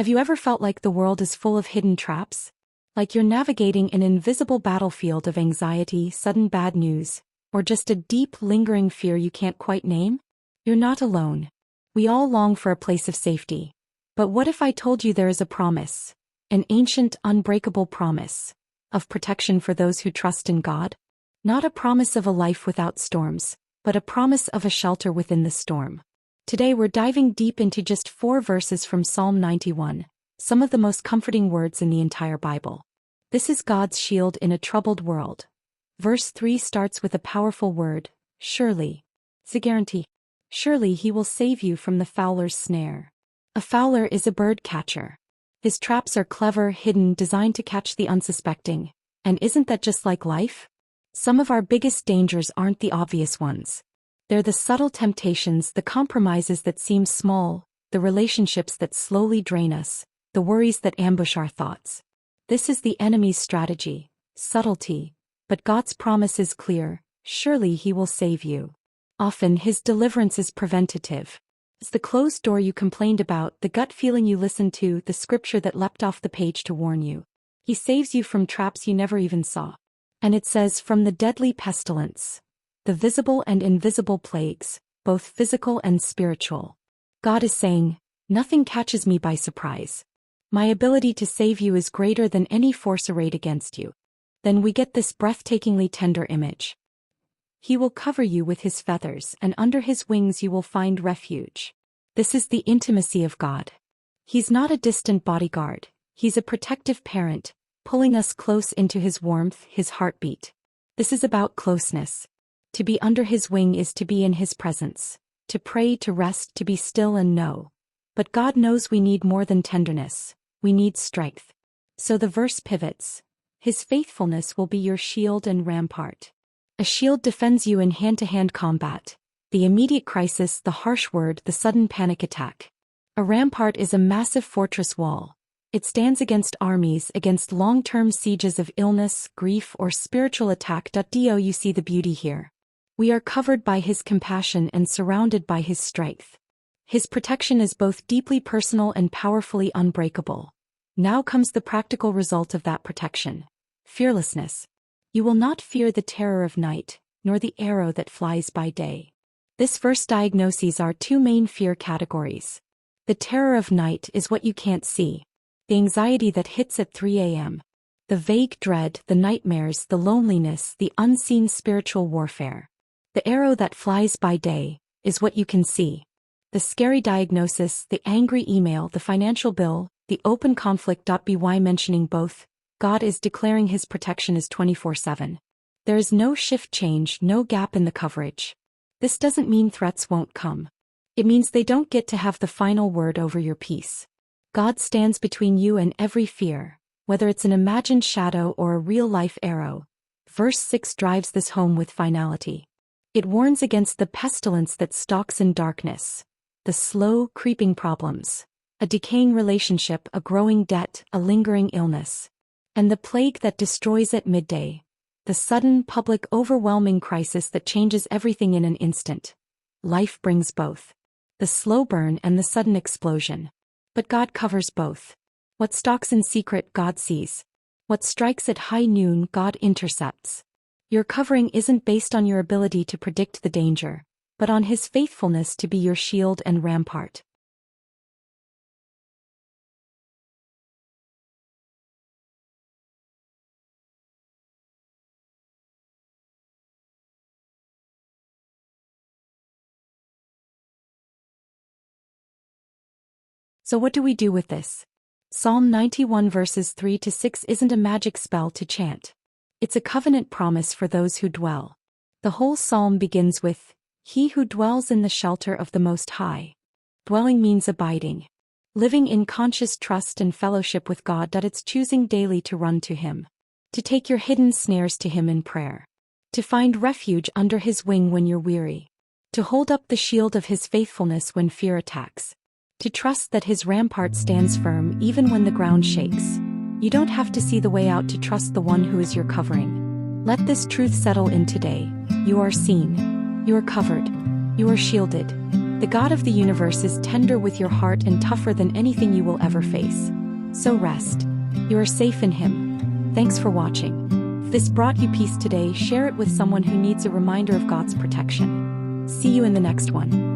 Have you ever felt like the world is full of hidden traps? Like you're navigating an invisible battlefield of anxiety, sudden bad news, or just a deep, lingering fear you can't quite name? You're not alone. We all long for a place of safety. But what if I told you there is a promise, an ancient, unbreakable promise, of protection for those who trust in God? Not a promise of a life without storms, but a promise of a shelter within the storm. Today we're diving deep into just 4 verses from Psalm 91, some of the most comforting words in the entire Bible. This is God's shield in a troubled world. Verse 3 starts with a powerful word, surely. It's a guarantee. Surely he will save you from the fowler's snare. A fowler is a bird catcher. His traps are clever, hidden, designed to catch the unsuspecting. And isn't that just like life? Some of our biggest dangers aren't the obvious ones. They're the subtle temptations, the compromises that seem small, the relationships that slowly drain us, the worries that ambush our thoughts. This is the enemy's strategy, subtlety, but God's promise is clear, surely he will save you. Often his deliverance is preventative. It's the closed door you complained about, the gut feeling you listened to, the scripture that leapt off the page to warn you. He saves you from traps you never even saw. And it says, from the deadly pestilence, the visible and invisible plagues, both physical and spiritual. God is saying, nothing catches me by surprise. My ability to save you is greater than any force arrayed against you. Then we get this breathtakingly tender image. He will cover you with his feathers, and under his wings you will find refuge. This is the intimacy of God. He's not a distant bodyguard, he's a protective parent, pulling us close into his warmth, his heartbeat. This is about closeness. To be under his wing is to be in his presence, to pray, to rest, to be still and know. But God knows we need more than tenderness, we need strength. So the verse pivots. His faithfulness will be your shield and rampart. A shield defends you in hand-to-hand combat, the immediate crisis, the harsh word, the sudden panic attack. A rampart is a massive fortress wall. It stands against armies, against long-term sieges of illness, grief, or spiritual attack. Do you see the beauty here? We are covered by his compassion and surrounded by his strength. His protection is both deeply personal and powerfully unbreakable. Now comes the practical result of that protection. Fearlessness. You will not fear the terror of night, nor the arrow that flies by day. This verse diagnoses our 2 main fear categories. The terror of night is what you can't see. The anxiety that hits at 3 a.m. The vague dread, the nightmares, the loneliness, the unseen spiritual warfare. The arrow that flies by day is what you can see. The scary diagnosis, the angry email, the financial bill, the open conflict. By mentioning both, God is declaring his protection is 24/7. There is no shift change, no gap in the coverage. This doesn't mean threats won't come. It means they don't get to have the final word over your peace. God stands between you and every fear, whether it's an imagined shadow or a real-life arrow. Verse 6 drives this home with finality. It warns against the pestilence that stalks in darkness, the slow, creeping problems, a decaying relationship, a growing debt, a lingering illness, and the plague that destroys at midday, the sudden, public, overwhelming crisis that changes everything in an instant. Life brings both, the slow burn and the sudden explosion. But God covers both. What stalks in secret, God sees. What strikes at high noon, God intercepts. Your covering isn't based on your ability to predict the danger, but on his faithfulness to be your shield and rampart. So what do we do with this? Psalm 91 verses 3-6 isn't a magic spell to chant. It's a covenant promise for those who dwell. The whole psalm begins with, He who dwells in the shelter of the Most High. Dwelling means abiding. Living in conscious trust and fellowship with God. It's choosing daily to run to him. To take your hidden snares to him in prayer. To find refuge under his wing when you're weary. To hold up the shield of his faithfulness when fear attacks. To trust that his rampart stands firm even when the ground shakes. You don't have to see the way out to trust the one who is your covering. Let this truth settle in today. You are seen. You are covered. You are shielded. The God of the universe is tender with your heart and tougher than anything you will ever face. So rest. You are safe in Him. Thanks for watching. If this brought you peace today, share it with someone who needs a reminder of God's protection. See you in the next one.